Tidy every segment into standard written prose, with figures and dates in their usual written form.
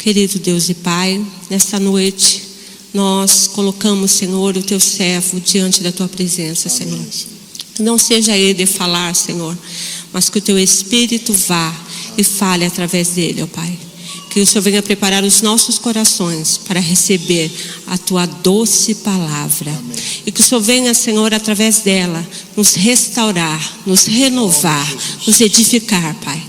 Querido Deus e Pai, nesta noite nós colocamos, Senhor, o teu servo diante da tua presença, Senhor. Que não seja ele falar, Senhor, mas que o teu Espírito vá e fale através dele, ó Pai. Que o Senhor venha preparar os nossos corações para receber a tua doce palavra. Amém. E que o Senhor venha, Senhor, através dela, nos restaurar, nos renovar, nos edificar, Pai.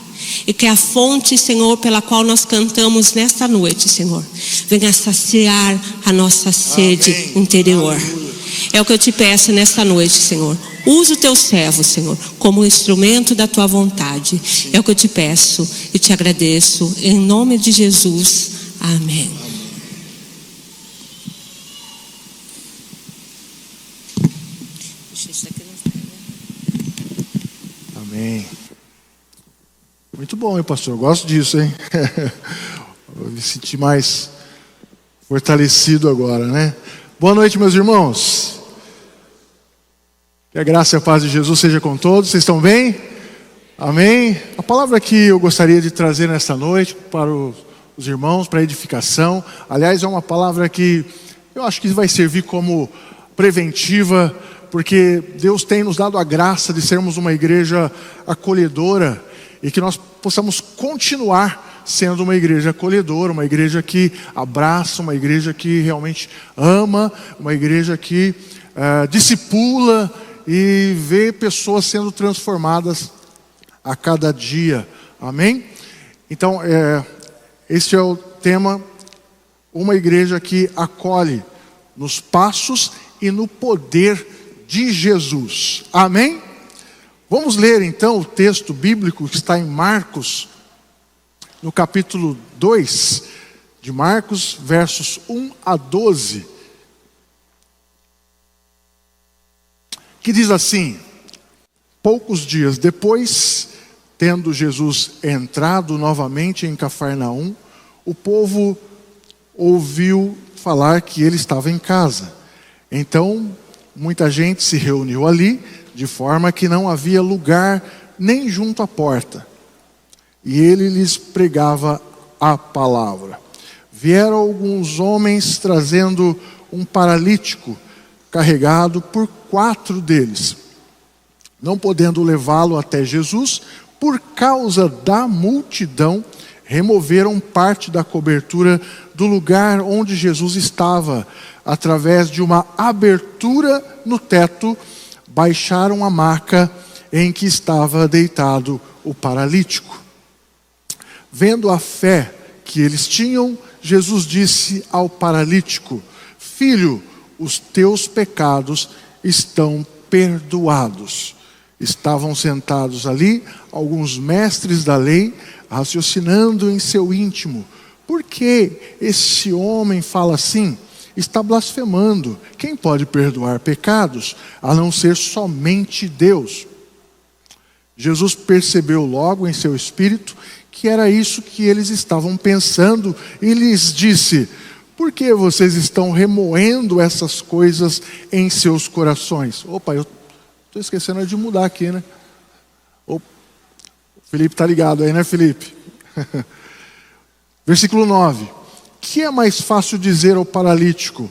E que a fonte, Senhor, pela qual nós cantamos nesta noite, Senhor, venha saciar a nossa sede interior. É o que eu te peço nesta noite, Senhor. Usa o teu servo, Senhor, como instrumento da tua vontade. É o que eu te peço e te agradeço. Em nome de Jesus. Amém. Amém. Muito bom, hein, pastor? Eu gosto disso, hein? Vou me sentir mais fortalecido agora, né? Boa noite, meus irmãos. Que a graça e a paz de Jesus seja com todos. Vocês estão bem? Amém? A palavra que eu gostaria de trazer nesta noite para os irmãos, para edificação. Aliás, é uma palavra que eu acho que vai servir como preventiva, porque Deus tem nos dado a graça de sermos uma igreja acolhedora e que nós possamos continuar sendo uma igreja acolhedora, uma igreja que abraça, uma igreja que realmente ama, uma igreja que discipula e vê pessoas sendo transformadas a cada dia. Amém? Então, este é o tema, uma igreja que acolhe nos passos e no poder de Jesus. Amém? Vamos ler então o texto bíblico que está em Marcos, no capítulo 2 de Marcos, versos 1 a 12. Que diz assim: poucos dias depois, tendo Jesus entrado novamente em Cafarnaum, o povo ouviu falar que ele estava em casa. Então, muita gente se reuniu ali, de forma que não havia lugar nem junto à porta. E ele lhes pregava a palavra. Vieram alguns homens trazendo um paralítico, carregado por 4 deles. Não podendo levá-lo até Jesus, por causa da multidão, removeram parte da cobertura do lugar onde Jesus estava. Através de uma abertura no teto, baixaram a maca em que estava deitado o paralítico. Vendo a fé que eles tinham, Jesus disse ao paralítico: filho, os teus pecados estão perdoados. Estavam sentados ali alguns mestres da lei, raciocinando em seu íntimo: por que esse homem fala assim? Está blasfemando. Quem pode perdoar pecados, a não ser somente Deus? Jesus percebeu logo em seu espírito que era isso que eles estavam pensando e lhes disse: por que vocês estão remoendo essas coisas em seus corações? Opa, eu estou esquecendo de mudar aqui, né? O Felipe está ligado aí, né, Felipe? Versículo 9. Que é mais fácil dizer ao paralítico: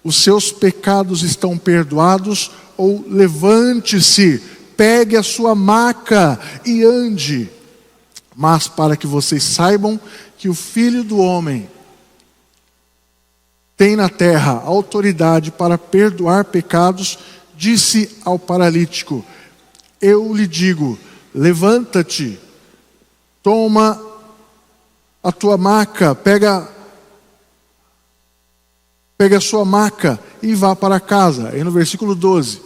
os seus pecados estão perdoados, ou levante-se, pegue a sua maca e ande? Mas para que vocês saibam que o Filho do Homem tem na terra autoridade para perdoar pecados, disse ao paralítico: eu lhe digo, levanta-te, toma a tua maca, pega a sua maca e vá para casa. Aí no versículo 12,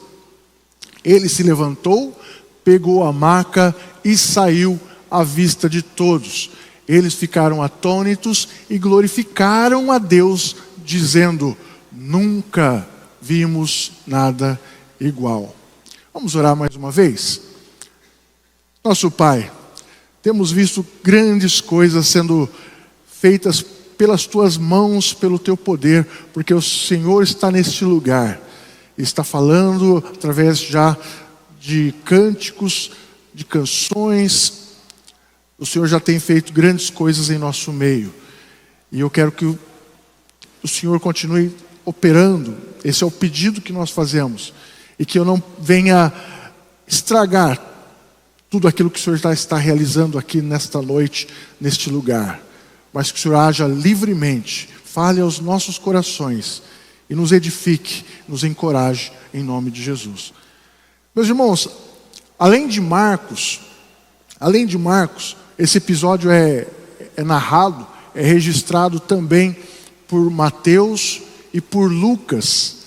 ele se levantou, pegou a maca e saiu à vista de todos. Eles ficaram atônitos e glorificaram a Deus, dizendo: nunca vimos nada igual. Vamos orar mais uma vez? Nosso Pai, temos visto grandes coisas sendo feitas pelas tuas mãos, pelo teu poder, porque o Senhor está neste lugar, está falando através já de cânticos, de canções. O Senhor já tem feito grandes coisas em nosso meio, E eu quero que o Senhor continue operando. Esse é o pedido que nós fazemos. E que eu não venha estragar tudo aquilo que o Senhor está realizando aqui nesta noite, neste lugar. Mas que o Senhor haja livremente, fale aos nossos corações e nos edifique, nos encoraje em nome de Jesus. Meus irmãos, além de Marcos, esse episódio é narrado, é registrado também por Mateus e por Lucas.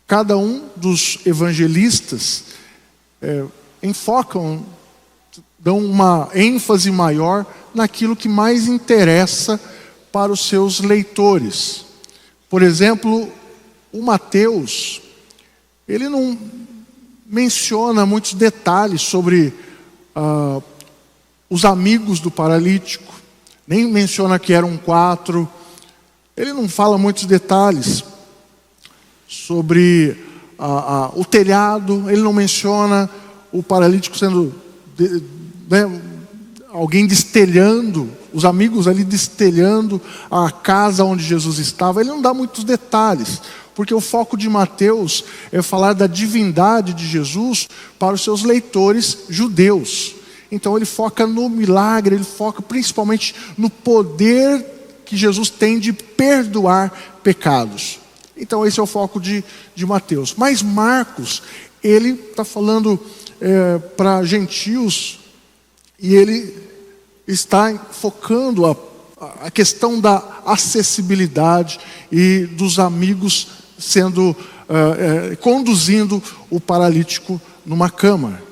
Cada um dos evangelistas dão uma ênfase maior naquilo que mais interessa para os seus leitores. Por exemplo, o Mateus, ele não menciona muitos detalhes sobre os amigos do paralítico, nem menciona que eram 4. Ele não fala muitos detalhes sobre o telhado. Ele não menciona o paralítico sendo alguém destelhando, os amigos ali destelhando a casa onde Jesus estava. Ele não dá muitos detalhes, porque o foco de Mateus é falar da divindade de Jesus para os seus leitores judeus. Então ele foca no milagre, ele foca principalmente no poder que Jesus tem de perdoar pecados. Então esse é o foco de Mateus. Mas Marcos, ele está falando para gentios, e ele está focando a questão da acessibilidade e dos amigos conduzindo o paralítico numa cama.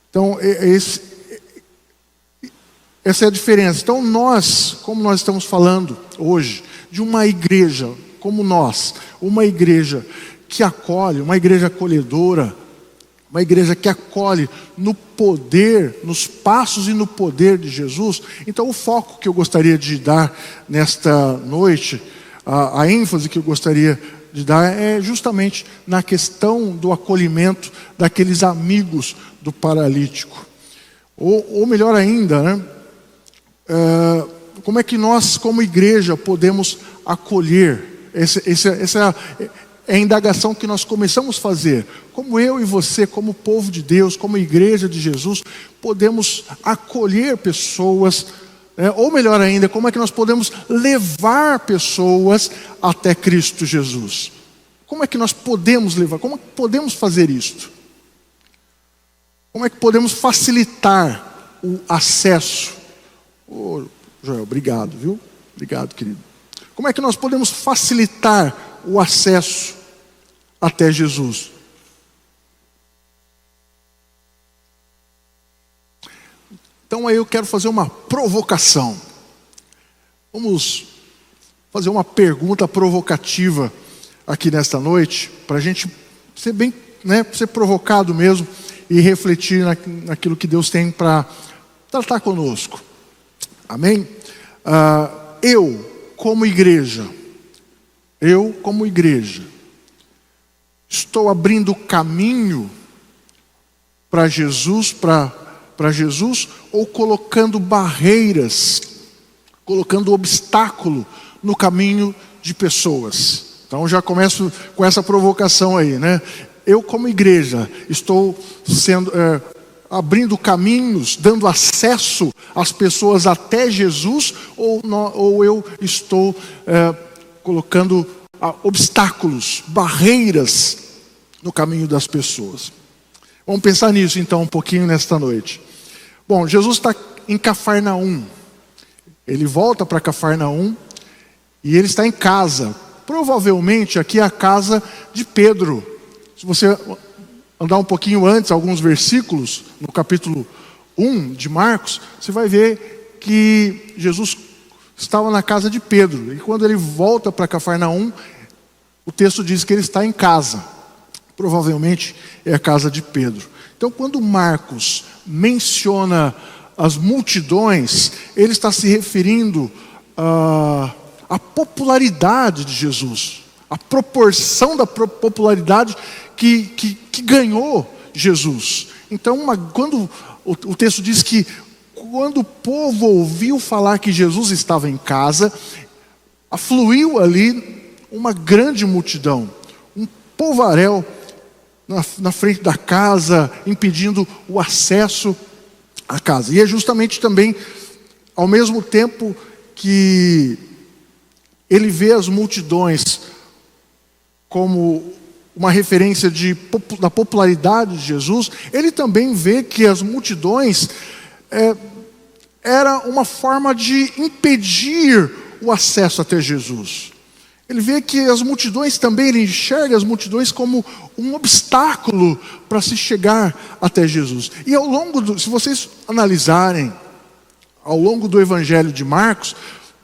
Então essa é a diferença. Então como nós estamos falando hoje de uma igreja como nós, uma igreja que acolhe, uma igreja acolhedora, uma igreja que acolhe no poder, nos passos e no poder de Jesus. Então o foco que eu gostaria de dar nesta noite, a ênfase que eu gostaria de dar é justamente na questão do acolhimento daqueles amigos do paralítico. Ou melhor ainda, né? Como é que nós como igreja podemos acolher? Essa é a indagação que nós começamos a fazer. Como eu e você, como povo de Deus, como igreja de Jesus, podemos acolher pessoas, ou melhor ainda, como é que nós podemos levar pessoas até Cristo Jesus? Como é que nós podemos levar? Como é que podemos fazer isto? Como é que podemos facilitar o acesso? Joel, obrigado, viu? Obrigado, querido. Como é que nós podemos facilitar o acesso até Jesus? Então aí eu quero fazer uma provocação. Vamos fazer uma pergunta provocativa aqui nesta noite, para a gente ser bem, ser provocado mesmo e refletir naquilo que Deus tem para tratar conosco. Amém? Eu como igreja, estou abrindo caminho para Jesus, ou colocando barreiras, colocando obstáculo no caminho de pessoas? Então já começo com essa provocação aí, né? Eu como igreja estou abrindo caminhos, dando acesso às pessoas até Jesus, ou eu estou colocando obstáculos, barreiras no caminho das pessoas? Vamos pensar nisso então um pouquinho nesta noite. Bom, Jesus está em Cafarnaum. Ele volta para Cafarnaum e ele está em casa. Provavelmente aqui é a casa de Pedro. Se você andar um pouquinho antes, alguns versículos, no capítulo 1 de Marcos, você vai ver que Jesus estava na casa de Pedro. E quando ele volta para Cafarnaum, o texto diz que ele está em casa. Provavelmente é a casa de Pedro. Então quando Marcos menciona as multidões, ele está se referindo à popularidade de Jesus, a proporção da popularidade que ganhou Jesus. Então quando o texto diz que quando o povo ouviu falar que Jesus estava em casa, afluiu ali uma grande multidão, um polvaréu na frente da casa, impedindo o acesso à casa. E é justamente também, ao mesmo tempo que ele vê as multidões como uma referência da popularidade de Jesus, ele também vê que as multidões era uma forma de impedir o acesso até Jesus. Ele vê que as multidões também, ele enxerga as multidões como um obstáculo para se chegar até Jesus. E ao longo se vocês analisarem, ao longo do Evangelho de Marcos,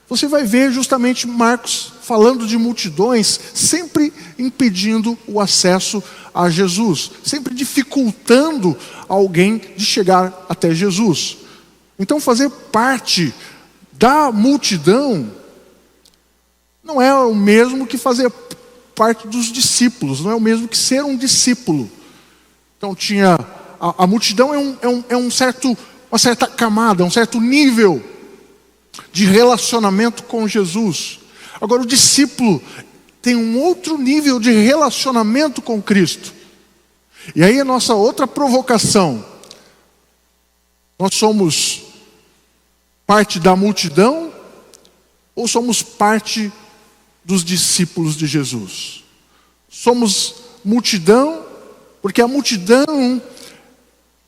você vai ver justamente Marcos falando de multidões, sempre impedindo o acesso a Jesus, sempre dificultando alguém de chegar até Jesus. Então fazer parte da multidão não é o mesmo que fazer parte dos discípulos, não é o mesmo que ser um discípulo. Então tinha a multidão uma certa camada, um certo nível de relacionamento com Jesus. Agora o discípulo tem um outro nível de relacionamento com Cristo. E aí a nossa outra provocação: nós somos parte da multidão ou somos parte dos discípulos de Jesus? Somos multidão, porque a multidão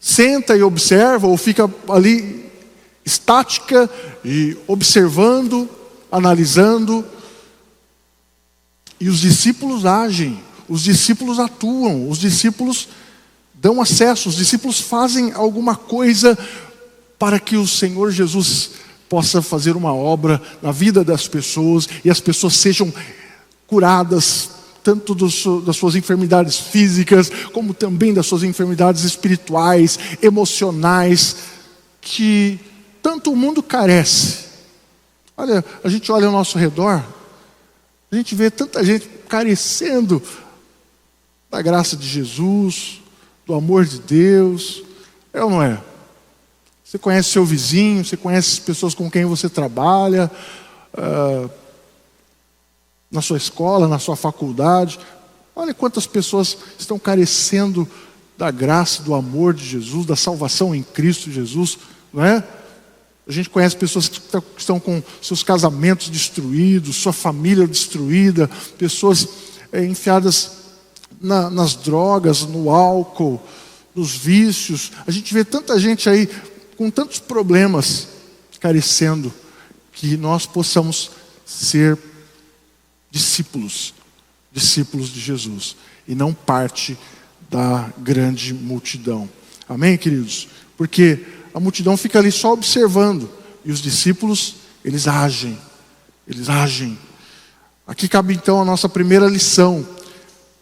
senta e observa, ou fica ali estática e observando, analisando, e os discípulos agem, os discípulos atuam, os discípulos dão acesso, os discípulos fazem alguma coisa para que o Senhor Jesus possa fazer uma obra na vida das pessoas e as pessoas sejam curadas, tanto das suas enfermidades físicas, como também das suas enfermidades espirituais, emocionais, que tanto o mundo carece. Olha, a gente olha ao nosso redor, a gente vê tanta gente carecendo da graça de Jesus, do amor de Deus. É ou não é? Você conhece seu vizinho, você conhece as pessoas com quem você trabalha, na sua escola, na sua faculdade. Olha quantas pessoas estão carecendo da graça, do amor de Jesus, da salvação em Cristo Jesus, não é? A gente conhece pessoas que estão com seus casamentos destruídos, sua família destruída, pessoas enfiadas nas drogas, no álcool, nos vícios. A gente vê tanta gente aí com tantos problemas, carecendo, que nós possamos ser discípulos de Jesus, e não parte da grande multidão. Amém, queridos? Porque a multidão fica ali só observando, e os discípulos, eles agem. Aqui cabe então a nossa primeira lição: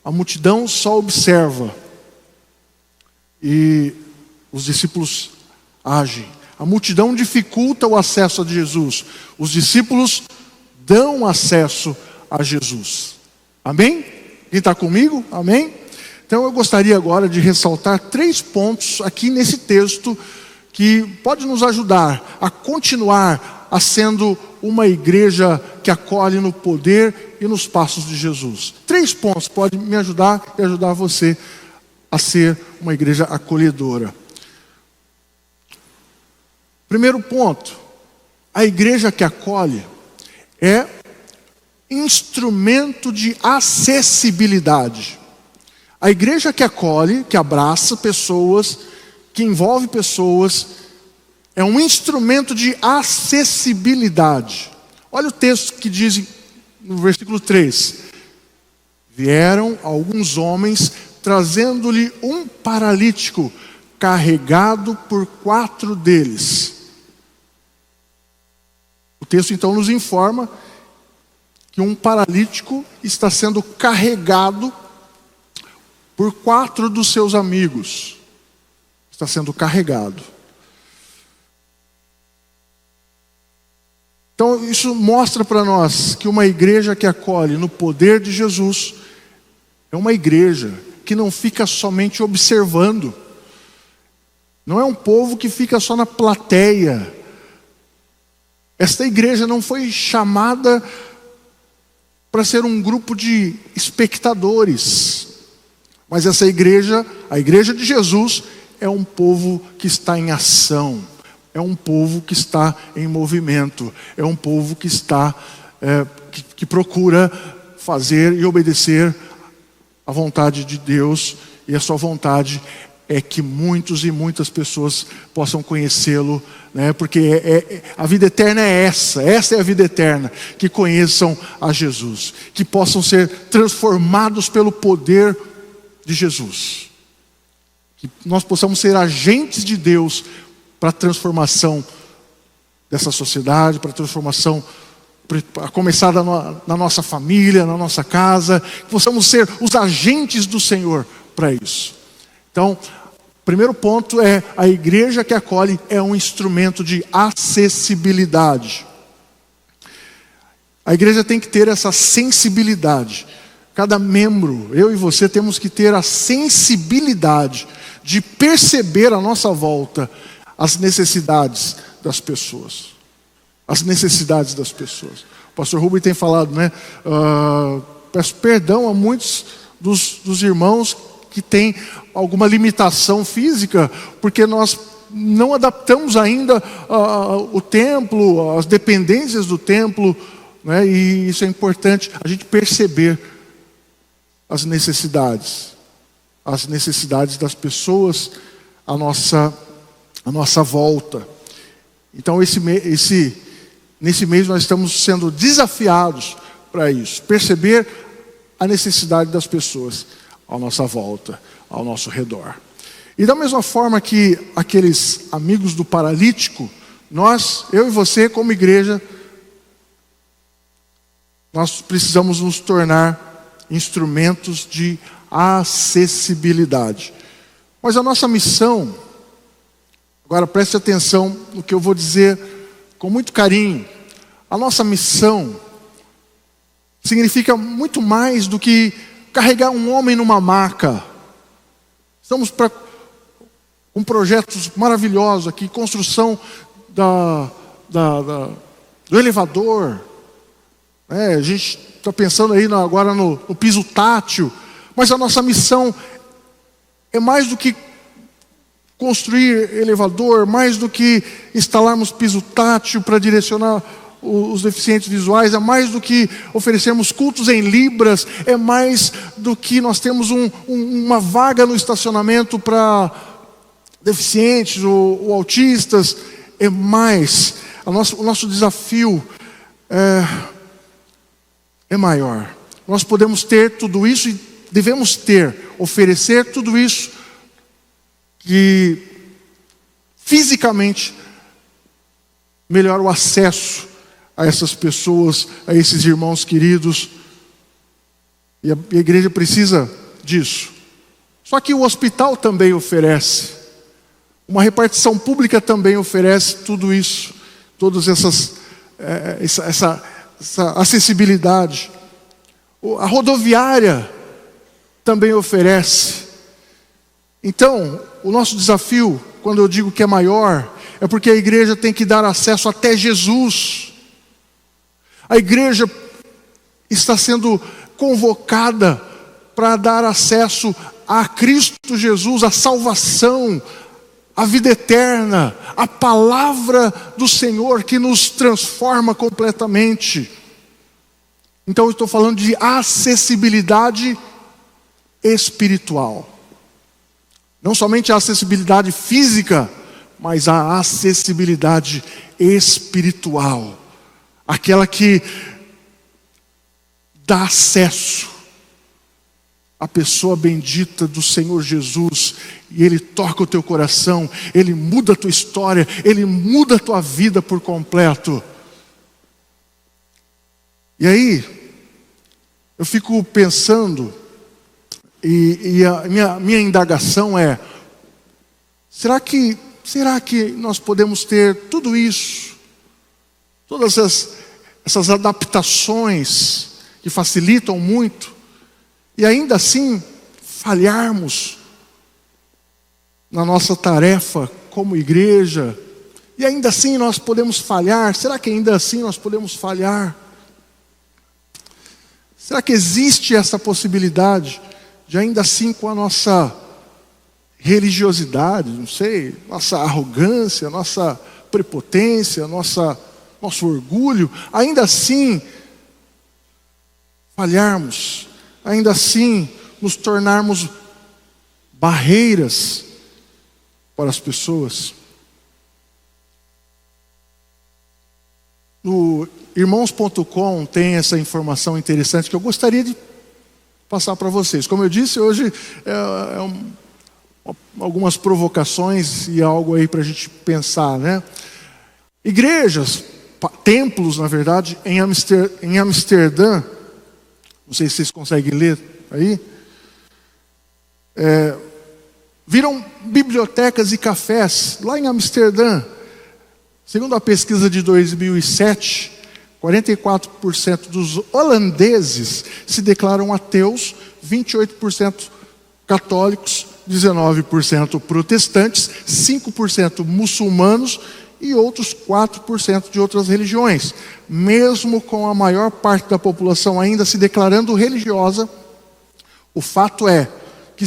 a multidão só observa, e os discípulos agem. A multidão dificulta o acesso a Jesus, os discípulos dão acesso a Jesus. Amém? Quem está comigo? Amém? Então eu gostaria agora de ressaltar 3 pontos aqui nesse texto que pode nos ajudar a continuar a sendo uma igreja que acolhe no poder e nos passos de Jesus. 3 pontos podem me ajudar e ajudar você a ser uma igreja acolhedora. Primeiro ponto: a igreja que acolhe é instrumento de acessibilidade. A igreja que acolhe, que abraça pessoas, que envolve pessoas, é um instrumento de acessibilidade. Olha o texto que diz no versículo 3: vieram alguns homens trazendo-lhe um paralítico, carregado por 4 deles. O texto então nos informa que um paralítico está sendo carregado por 4 dos seus amigos. Está sendo carregado. Então isso mostra para nós que uma igreja que acolhe no poder de Jesus é uma igreja que não fica somente observando. Não é um povo que fica só na plateia. Esta igreja não foi chamada para ser um grupo de espectadores. Mas essa igreja, a igreja de Jesus, é um povo que está em ação, é um povo que está em movimento, é um povo que está, que procura fazer e obedecer a vontade de Deus, e a sua vontade é que muitos e muitas pessoas possam conhecê-lo, né? Porque a vida eterna é essa é a vida eterna, que conheçam a Jesus, que possam ser transformados pelo poder de Jesus, que nós possamos ser agentes de Deus para a transformação dessa sociedade, para a transformação, a começar na nossa família, na nossa casa, que possamos ser os agentes do Senhor para isso. Então, primeiro ponto é: a igreja que acolhe é um instrumento de acessibilidade. A igreja tem que ter essa sensibilidade. Cada membro, eu e você, temos que ter a sensibilidade de perceber à nossa volta as necessidades das pessoas. As necessidades das pessoas. O pastor Rubem tem falado, né? Peço perdão a muitos dos irmãos que têm alguma limitação física, porque nós não adaptamos ainda o templo, as dependências do templo, né? E isso é importante, a gente perceber as necessidades das pessoas à nossa volta. Então nesse mês nós estamos sendo desafiados para isso, perceber a necessidade das pessoas à nossa volta, ao nosso redor. E da mesma forma que aqueles amigos do paralítico, eu e você como igreja, nós precisamos nos tornar instrumentos de acessibilidade. Mas a nossa missão, agora preste atenção no que eu vou dizer com muito carinho, a nossa missão significa muito mais do que carregar um homem numa maca. Estamos com projetos maravilhosos aqui, construção do elevador, a gente está pensando aí agora no piso tátil, mas a nossa missão é mais do que construir elevador, mais do que instalarmos piso tátil para direcionar os deficientes visuais, é mais do que oferecermos cultos em libras, é mais do que nós temos uma vaga no estacionamento para deficientes ou autistas, é mais. O nosso desafio é maior. Nós podemos ter tudo isso e devemos oferecer tudo isso que fisicamente melhora o acesso a essas pessoas, a esses irmãos queridos. E a igreja precisa disso. Só que o hospital também oferece. Uma repartição pública também oferece tudo isso. Todas essa acessibilidade. A rodoviária também oferece. Então, o nosso desafio, quando eu digo que é maior, é porque a igreja tem que dar acesso até Jesus. A igreja está sendo convocada para dar acesso a Cristo Jesus, a salvação, a vida eterna, a palavra do Senhor que nos transforma completamente. Então eu estou falando de acessibilidade espiritual. Não somente a acessibilidade física, mas a acessibilidade espiritual. Aquela que dá acesso à pessoa bendita do Senhor Jesus. E Ele toca o teu coração, Ele muda a tua história, Ele muda a tua vida por completo. E aí, eu fico pensando, e a minha indagação é: será que nós podemos ter tudo isso, todas essas adaptações que facilitam muito, e ainda assim falharmos na nossa tarefa como igreja? E ainda assim nós podemos falhar? Será que ainda assim nós podemos falhar? Será que existe essa possibilidade de ainda assim, com a nossa religiosidade, não sei, nossa arrogância, nossa prepotência, nosso orgulho, ainda assim falharmos, ainda assim nos tornarmos barreiras para as pessoas? No irmãos.com tem essa informação interessante que eu gostaria de passar para vocês. Como eu disse, hoje algumas provocações e algo aí para a gente pensar, né? Igrejas, templos, na verdade, em Amsterdã, não sei se vocês conseguem ler aí, viram bibliotecas e cafés lá em Amsterdã. Segundo a pesquisa de 2007, 44% dos holandeses se declaram ateus, 28% católicos, 19% protestantes, 5% muçulmanos e outros 4% de outras religiões. Mesmo com a maior parte da população ainda se declarando religiosa, o fato é que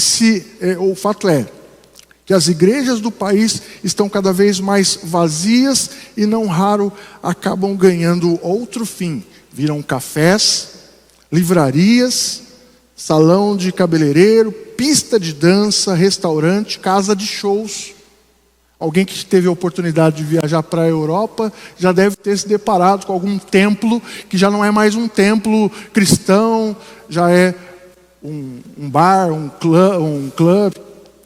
as igrejas do país estão cada vez mais vazias e não raro acabam ganhando outro fim. Viram cafés, livrarias, salão de cabeleireiro, pista de dança, restaurante, casa de shows. Alguém que teve a oportunidade de viajar para a Europa já deve ter se deparado com algum templo que já não é mais um templo cristão, já é um bar, um club,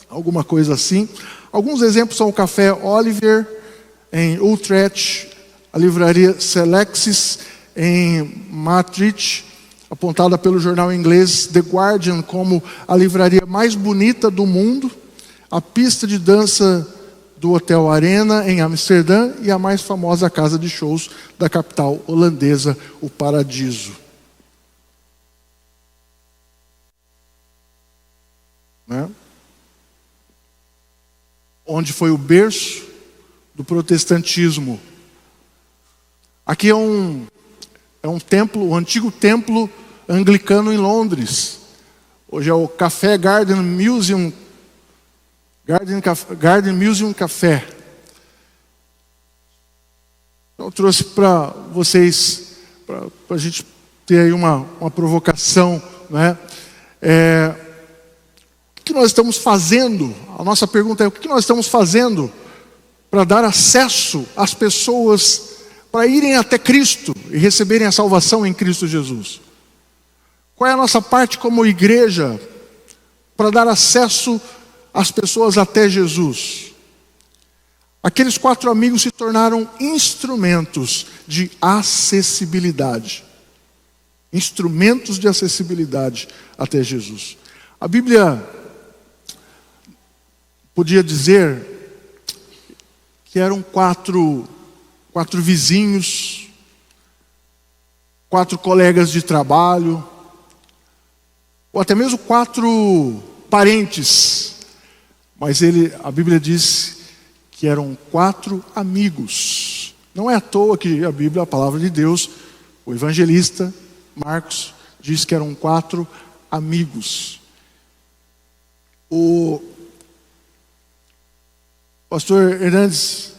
alguma coisa assim. Alguns exemplos são o Café Oliver em Utrecht, a livraria Selexis em Maastricht, apontada pelo jornal inglês The Guardian como a livraria mais bonita do mundo, a pista de dança do Hotel Arena em Amsterdã e a mais famosa casa de shows da capital holandesa, o Paradiso. Né? Onde foi o berço do protestantismo. Aqui é um templo, o antigo templo anglicano em Londres. Hoje é o Café Garden Museum Café. Eu trouxe para vocês, para a gente ter aí uma provocação, né? O que nós estamos fazendo? A nossa pergunta é: o que nós estamos fazendo para dar acesso às pessoas para irem até Cristo e receberem a salvação em Cristo Jesus? Qual é a nossa parte como igreja para dar acesso às pessoas até Jesus? Aqueles 4 amigos se tornaram instrumentos de acessibilidade. Instrumentos de acessibilidade até Jesus. A Bíblia podia dizer que eram quatro vizinhos, 4 colegas de trabalho, ou até mesmo 4 parentes. Mas a Bíblia diz que eram 4 amigos. Não é à toa que a Bíblia, a palavra de Deus, o evangelista Marcos diz que eram 4 amigos. O pastor Hernandes,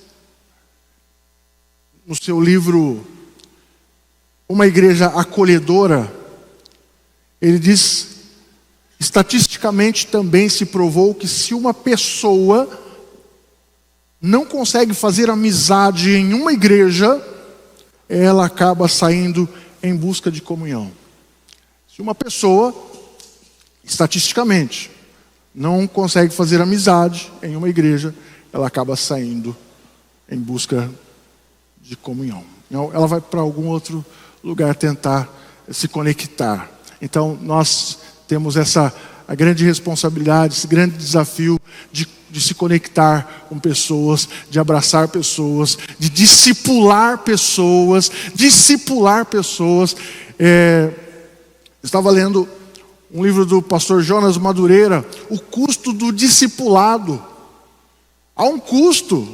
no seu livro Uma Igreja Acolhedora, ele diz: estatisticamente também se provou que se uma pessoa não consegue fazer amizade em uma igreja, ela acaba saindo em busca de comunhão. Se uma pessoa, estatisticamente, não consegue fazer amizade em uma igreja, ela acaba saindo em busca de comunhão. Ela vai para algum outro lugar tentar se conectar. Então nós temos a grande responsabilidade, esse grande desafio de se conectar com pessoas, de abraçar pessoas, de discipular pessoas. Estava lendo um livro do pastor Jonas Madureira, O Custo do Discipulado. Há um custo.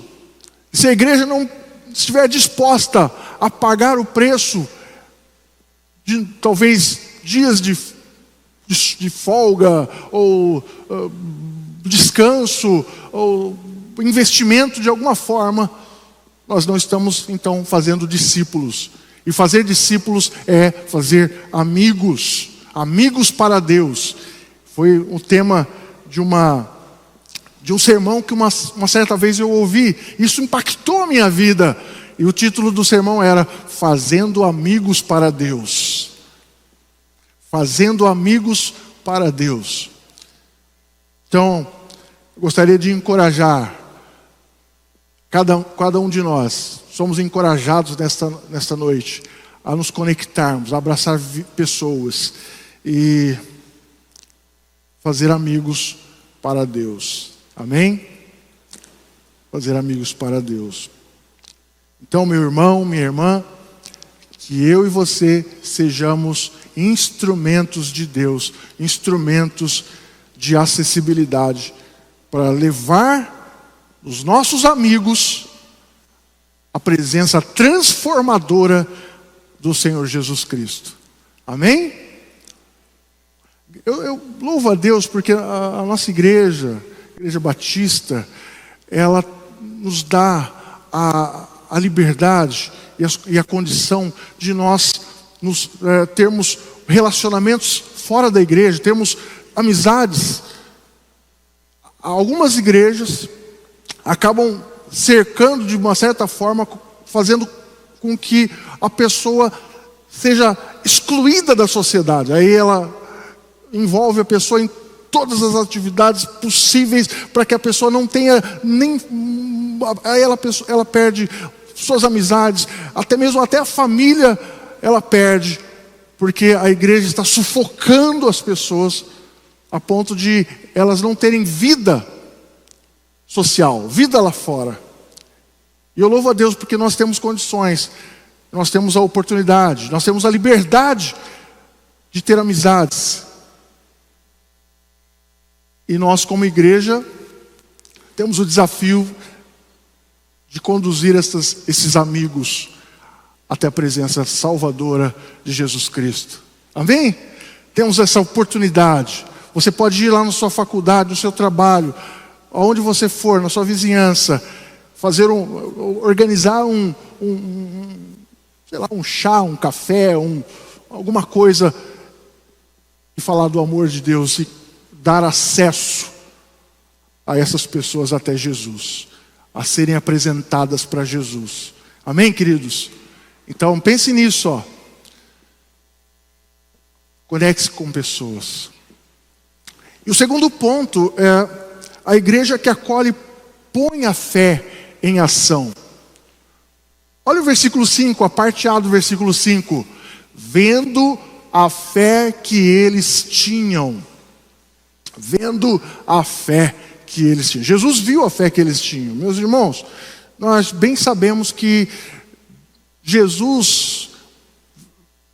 Se a igreja não estiver disposta a pagar o preço, talvez dias de folga, ou descanso, ou investimento de alguma forma, nós não estamos então fazendo discípulos. E fazer discípulos é fazer amigos, amigos para Deus. Foi o tema de um sermão que uma certa vez eu ouvi. Isso impactou a minha vida. E o título do sermão era Fazendo Amigos para Deus. Fazendo amigos para Deus. Então, gostaria de encorajar cada um de nós. Somos encorajados nesta noite a nos conectarmos, a abraçar pessoas e fazer amigos para Deus. Amém? Fazer amigos para Deus. Então, meu irmão, minha irmã, que eu e você sejamos instrumentos de Deus, instrumentos de acessibilidade, para levar os nossos amigos à presença transformadora do Senhor Jesus Cristo. Amém? Eu louvo a Deus porque a nossa igreja, a Igreja Batista, ela nos dá a liberdade e a condição de nós termos relacionamentos fora da igreja, termos amizades. Algumas igrejas acabam cercando de uma certa forma, fazendo com que a pessoa seja excluída da sociedade. Aí ela envolve a pessoa em todas as atividades possíveis para que a pessoa não tenha nem... Aí ela perde suas amizades, até a família ela perde, porque a igreja está sufocando as pessoas a ponto de elas não terem vida social, vida lá fora. E eu louvo a Deus porque nós temos condições, nós temos a oportunidade, nós temos a liberdade de ter amizades. E nós, como igreja, temos o desafio de conduzir esses amigos até a presença salvadora de Jesus Cristo. Amém? Temos essa oportunidade. Você pode ir lá na sua faculdade, no seu trabalho, aonde você for, na sua vizinhança, organizar sei lá, um chá, um café, alguma coisa, e falar do amor de Deus e dar acesso a essas pessoas até Jesus, a serem apresentadas para Jesus. Amém, queridos? Então pense nisso, ó. Conecte-se com pessoas. E o segundo ponto é a igreja que acolhe, põe a fé em ação. Olha o versículo 5, a parte A do versículo 5. Vendo a fé que eles tinham. Vendo a fé que eles tinham. Jesus viu a fé que eles tinham. Meus irmãos, nós bem sabemos que Jesus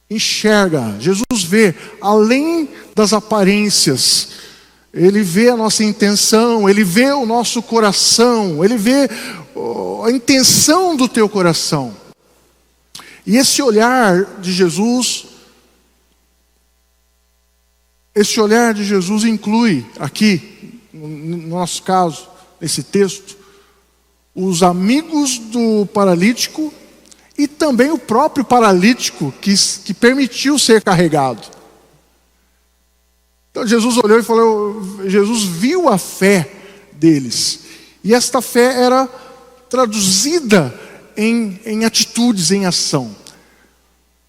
enxerga, Jesus vê além das aparências. Ele vê a nossa intenção, Ele vê o nosso coração, Ele vê a intenção do teu coração. E esse olhar de Jesus, inclui aqui, no nosso caso, nesse texto, os amigos do paralítico e também o próprio paralítico que permitiu ser carregado. Então Jesus olhou e falou, Jesus viu a fé deles. E esta fé era traduzida em atitudes, em ação.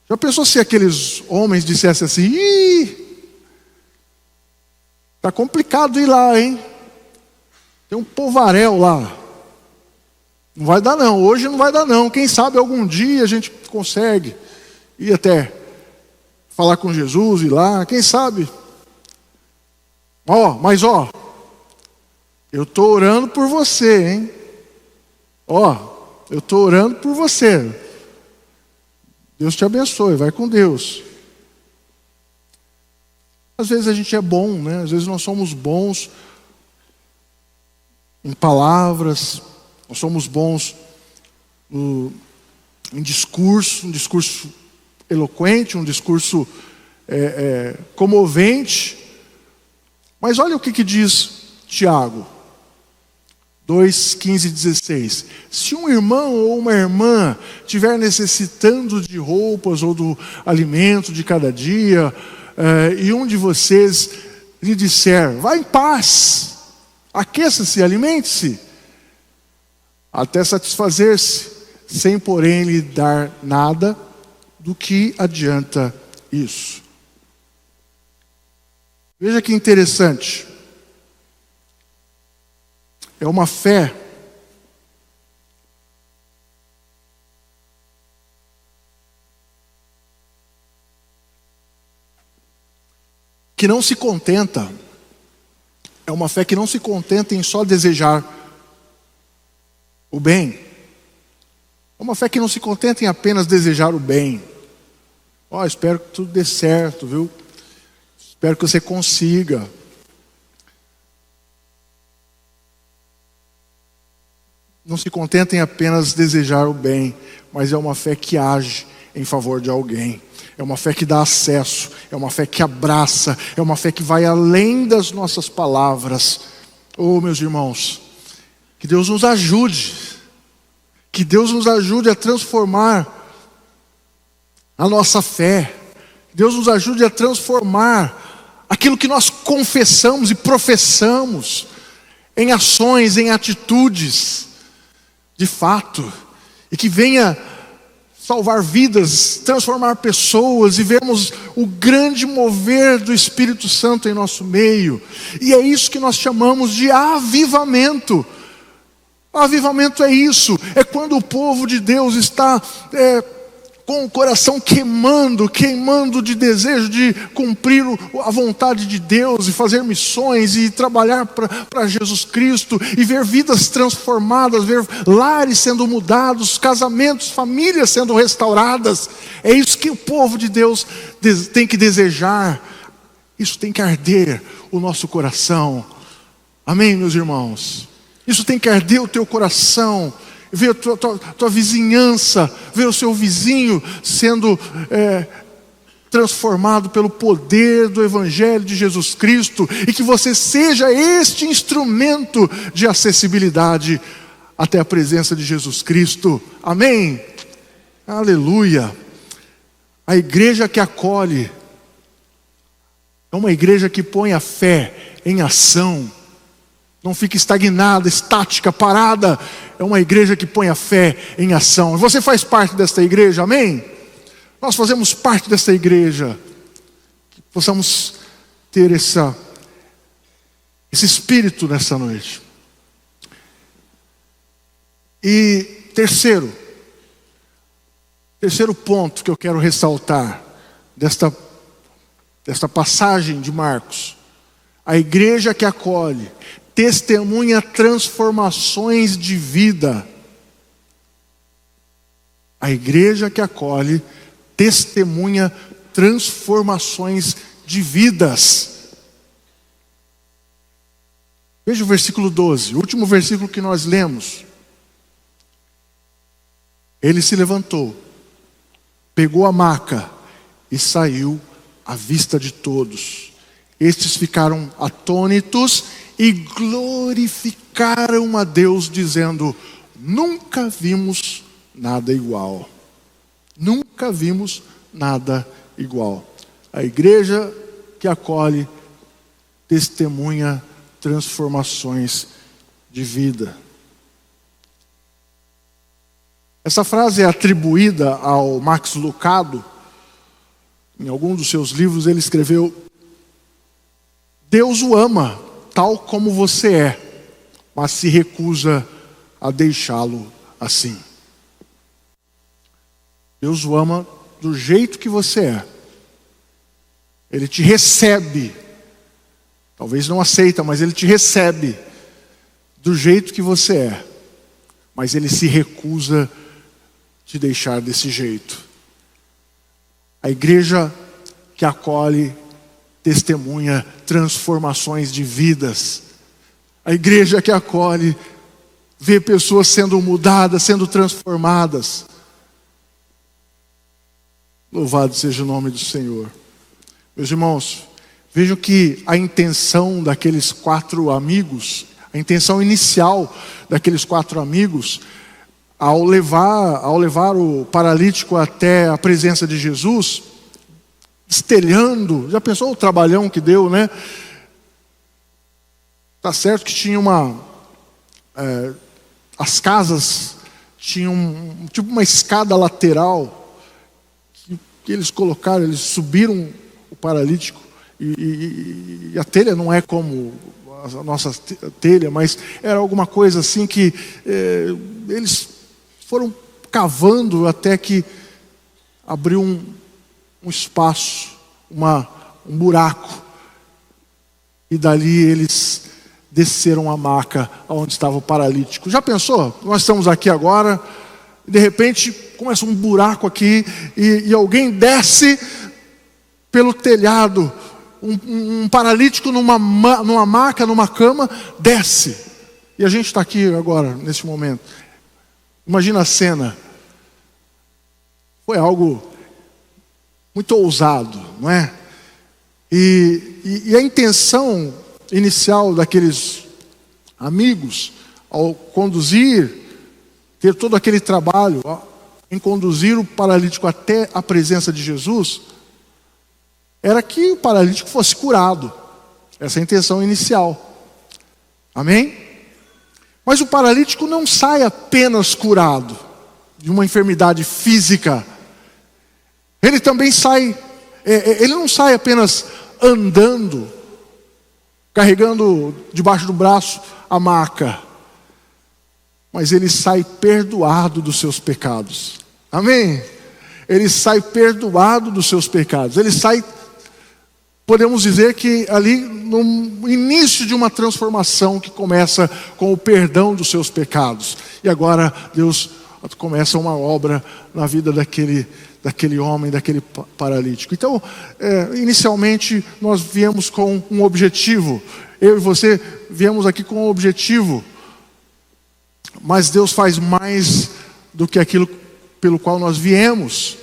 Já pensou se aqueles homens dissessem assim, está complicado ir lá, hein? Tem um povaréu lá. Não vai dar não, hoje não vai dar não. Quem sabe algum dia a gente consegue ir até falar com Jesus, ir lá, quem sabe? Mas eu estou orando por você, hein? Eu estou orando por você. Deus te abençoe, vai com Deus. Às vezes a gente é bom, né? Às vezes nós somos bons em palavras, nós somos bons em discurso, um discurso eloquente, um discurso comovente. Mas olha o que diz Tiago 2, 15 e 16. Se um irmão ou uma irmã estiver necessitando de roupas ou do alimento de cada dia, e um de vocês lhe disser: vá em paz, aqueça-se, alimente-se, até satisfazer-se, sem porém lhe dar nada, do que adianta isso? Veja que interessante. É uma fé que não se contenta. É uma fé que não se contenta em só desejar o bem. É uma fé que não se contenta em apenas desejar o bem. Espero que tudo dê certo, viu? Espero que você consiga. Não se contenta em apenas desejar o bem, mas é uma fé que age em favor de alguém. É uma fé que dá acesso, é uma fé que abraça, é uma fé que vai além das nossas palavras. Meus irmãos, que Deus nos ajude. Que Deus nos ajude a transformar a nossa fé. Deus nos ajude a transformar aquilo que nós confessamos e professamos em ações, em atitudes, de fato, e que venha salvar vidas, transformar pessoas, e vermos o grande mover do Espírito Santo em nosso meio. E é isso que nós chamamos de avivamento. Avivamento é isso, é quando o povo de Deus está com o coração queimando de desejo de cumprir a vontade de Deus, e fazer missões, e trabalhar para Jesus Cristo, e ver vidas transformadas, ver lares sendo mudados, casamentos, famílias sendo restauradas. É isso que o povo de Deus tem que desejar. Isso tem que arder o nosso coração. Amém, meus irmãos? Isso tem que arder o teu coração. Ver a tua vizinhança, ver o seu vizinho sendo transformado pelo poder do Evangelho de Jesus Cristo, e que você seja este instrumento de acessibilidade até a presença de Jesus Cristo. Amém? Aleluia! A igreja que acolhe é uma igreja que põe a fé em ação. Não fica estagnada, estática, parada. É uma igreja que põe a fé em ação. Você faz parte desta igreja, amém? Nós fazemos parte desta igreja. Que possamos ter esse espírito nessa noite. E terceiro ponto que eu quero ressaltar desta passagem de Marcos. A igreja que acolhe testemunha transformações de vida. A igreja que acolhe testemunha transformações de vidas. Veja o versículo 12, o último versículo que nós lemos. Ele se levantou, pegou a maca e saiu à vista de todos. Estes ficaram atônitos e glorificaram a Deus, dizendo: nunca vimos nada igual. Nunca vimos nada igual. A igreja que acolhe testemunha transformações de vida. Essa frase é atribuída ao Max Lucado. Em algum dos seus livros ele escreveu: Deus o ama tal como você é, mas se recusa a deixá-lo assim. Deus o ama do jeito que você é. Ele te recebe. Talvez não aceita, mas Ele te recebe do jeito que você é. Mas Ele se recusa a te deixar desse jeito. A igreja que acolhe testemunha transformações de vidas. A igreja que acolhe vê pessoas sendo mudadas, sendo transformadas. Louvado seja o nome do Senhor. Meus irmãos, vejam que a intenção daqueles 4 amigos, a intenção inicial daqueles 4 amigos, ao levar o paralítico até a presença de Jesus, estelhando, já pensou o trabalhão que deu, né? Tá certo que tinha as casas tinham tipo uma escada lateral que eles colocaram, eles subiram o paralítico e a telha não é como a nossa telha, mas era alguma coisa assim que eles foram cavando até que abriu um espaço, um buraco, e dali eles desceram a maca onde estava o paralítico. Já pensou? Nós estamos aqui agora, e de repente começa um buraco aqui, e alguém desce pelo telhado, um paralítico numa maca, numa cama, desce. E a gente está aqui agora, nesse momento. Imagina a cena. Foi algo muito ousado, não é? E a intenção inicial daqueles amigos, ao ter todo aquele trabalho, em conduzir o paralítico até a presença de Jesus, era que o paralítico fosse curado. Essa é a intenção inicial. Amém? Mas o paralítico não sai apenas curado de uma enfermidade física. Ele também sai, ele não sai apenas andando, carregando debaixo do braço a maca, mas ele sai perdoado dos seus pecados. Amém? Ele sai perdoado dos seus pecados. Ele sai, podemos dizer que ali no início de uma transformação que começa com o perdão dos seus pecados. E agora Deus começa uma obra na vida daquele homem, daquele paralítico. Então, inicialmente nós viemos com um objetivo. Eu e você viemos aqui com um objetivo. Mas Deus faz mais do que aquilo pelo qual nós viemos.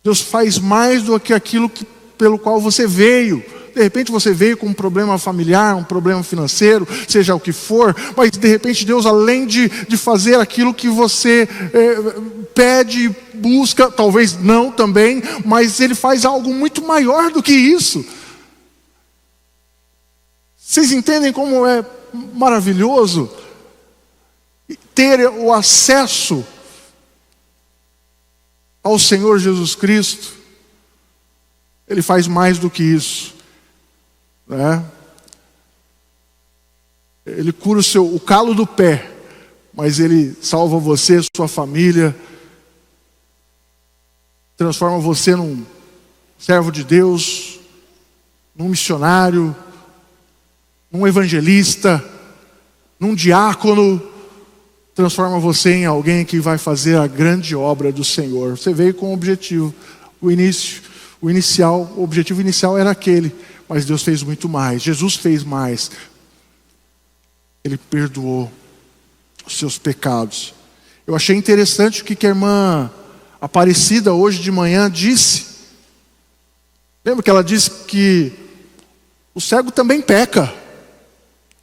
Deus faz mais do que aquilo pelo qual você veio. De repente você veio com um problema familiar, um problema financeiro, seja o que for, mas de repente Deus, além de fazer aquilo que você pede, busca, talvez não também, mas Ele faz algo muito maior do que isso. Vocês entendem como é maravilhoso ter o acesso ao Senhor Jesus Cristo? Ele faz mais do que isso, né? Ele cura o calo do pé, mas Ele salva você, sua família, transforma você num servo de Deus, num missionário, num evangelista, num diácono, transforma você em alguém que vai fazer a grande obra do Senhor. Você veio com um objetivo, o objetivo inicial era aquele, mas Deus fez muito mais, Jesus fez mais. Ele perdoou os seus pecados. Eu achei interessante o que a irmã Aparecida hoje de manhã disse. Lembra que ela disse que o cego também peca,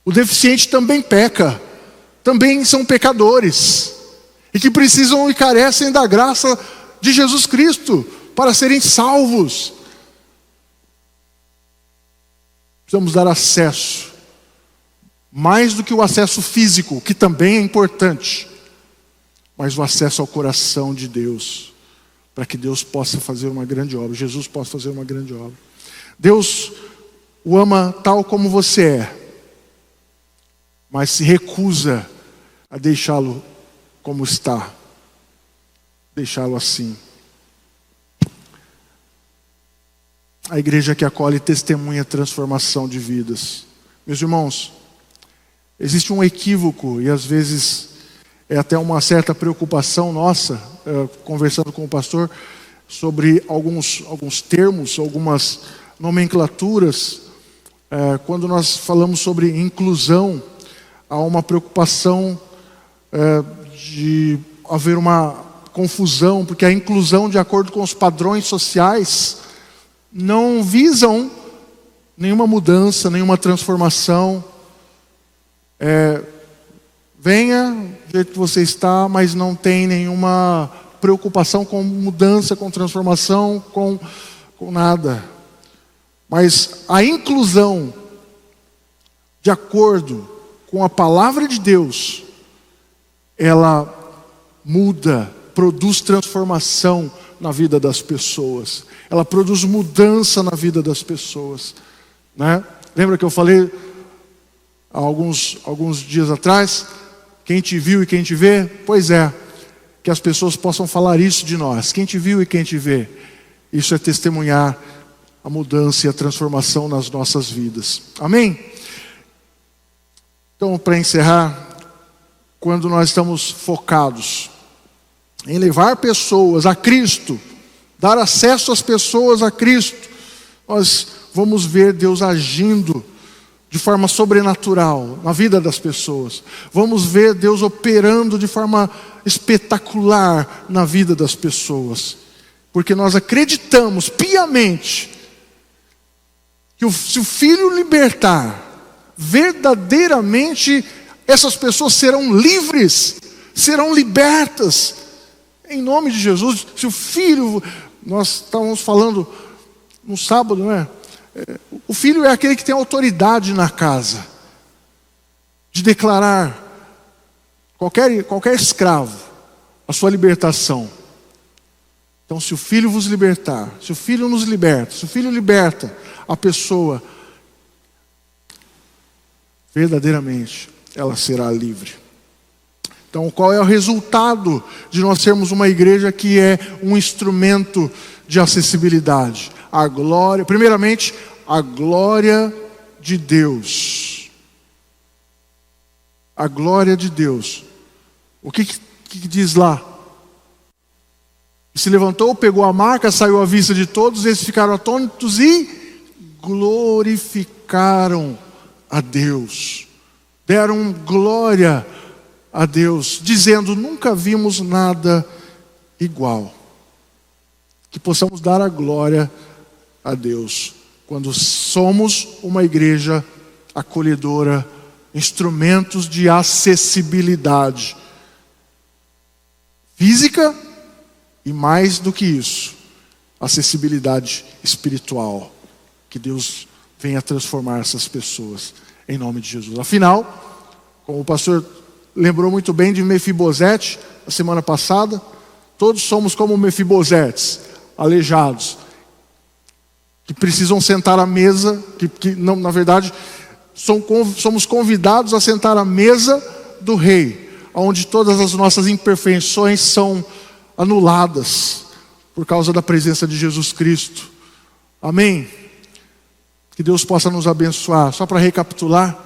o deficiente também peca, também são pecadores, e que precisam e carecem da graça de Jesus Cristo para serem salvos. Precisamos dar acesso, mais do que o acesso físico, que também é importante, mas o acesso ao coração de Deus, para que Deus possa fazer uma grande obra, Jesus possa fazer uma grande obra. Deus o ama tal como você é, mas se recusa a deixá-lo como está, deixá-lo assim. A igreja que acolhe testemunha a transformação de vidas. Meus irmãos, existe um equívoco e às vezes é até uma certa preocupação nossa, conversando com o pastor, sobre alguns termos, algumas nomenclaturas. Quando nós falamos sobre inclusão, há uma preocupação de haver uma confusão, porque a inclusão, de acordo com os padrões sociais, não visam nenhuma mudança, nenhuma transformação. Venha do jeito que você está, mas não tem nenhuma preocupação com mudança, com transformação, com nada. Mas a inclusão, de acordo com a palavra de Deus, ela muda, produz transformação na vida das pessoas. Ela produz mudança na vida das pessoas, né? Lembra que eu falei há alguns dias atrás? Quem te viu e quem te vê? Pois é, que as pessoas possam falar isso de nós. Quem te viu e quem te vê. Isso é testemunhar a mudança e a transformação nas nossas vidas. Amém? Então, para encerrar, quando nós estamos focados em levar pessoas a Cristo, dar acesso às pessoas a Cristo, nós vamos ver Deus agindo de forma sobrenatural na vida das pessoas. Vamos ver Deus operando de forma espetacular na vida das pessoas. Porque nós acreditamos piamente que se o Filho libertar, verdadeiramente essas pessoas serão livres, serão libertas. Em nome de Jesus. Se o Filho, nós estávamos falando no sábado, não é? O filho é aquele que tem autoridade na casa de declarar qualquer escravo a sua libertação. Então, se o Filho vos libertar, se o Filho nos liberta, se o Filho liberta a pessoa, verdadeiramente ela será livre. Então, qual é o resultado de nós sermos uma igreja que é um instrumento de acessibilidade? A glória, primeiramente, a glória de Deus. A glória de Deus. O que diz lá? Se levantou, pegou a marca, saiu à vista de todos, eles ficaram atônitos e glorificaram a Deus. Deram glória a Deus, dizendo: nunca vimos nada igual. Que possamos dar a glória a Deus quando somos uma igreja acolhedora, instrumentos de acessibilidade física e, mais do que isso, acessibilidade espiritual. Que Deus venha transformar essas pessoas em nome de Jesus. Afinal, como o pastor lembrou muito bem de Mefibosete a semana passada, todos somos como Mefibosetes, aleijados, que precisam sentar à mesa, que não, na verdade, somos convidados a sentar à mesa do Rei, onde todas as nossas imperfeições são anuladas por causa da presença de Jesus Cristo. Amém? Que Deus possa nos abençoar. Só para recapitular,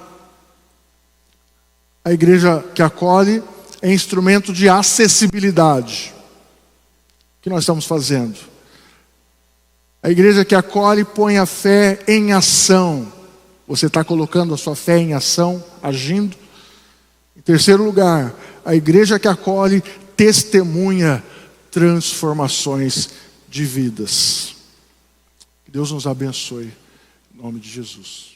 a igreja que acolhe é instrumento de acessibilidade. O que nós estamos fazendo? A igreja que acolhe põe a fé em ação. Você está colocando a sua fé em ação, agindo. Em terceiro lugar, a igreja que acolhe testemunha transformações de vidas. Que Deus nos abençoe, em nome de Jesus.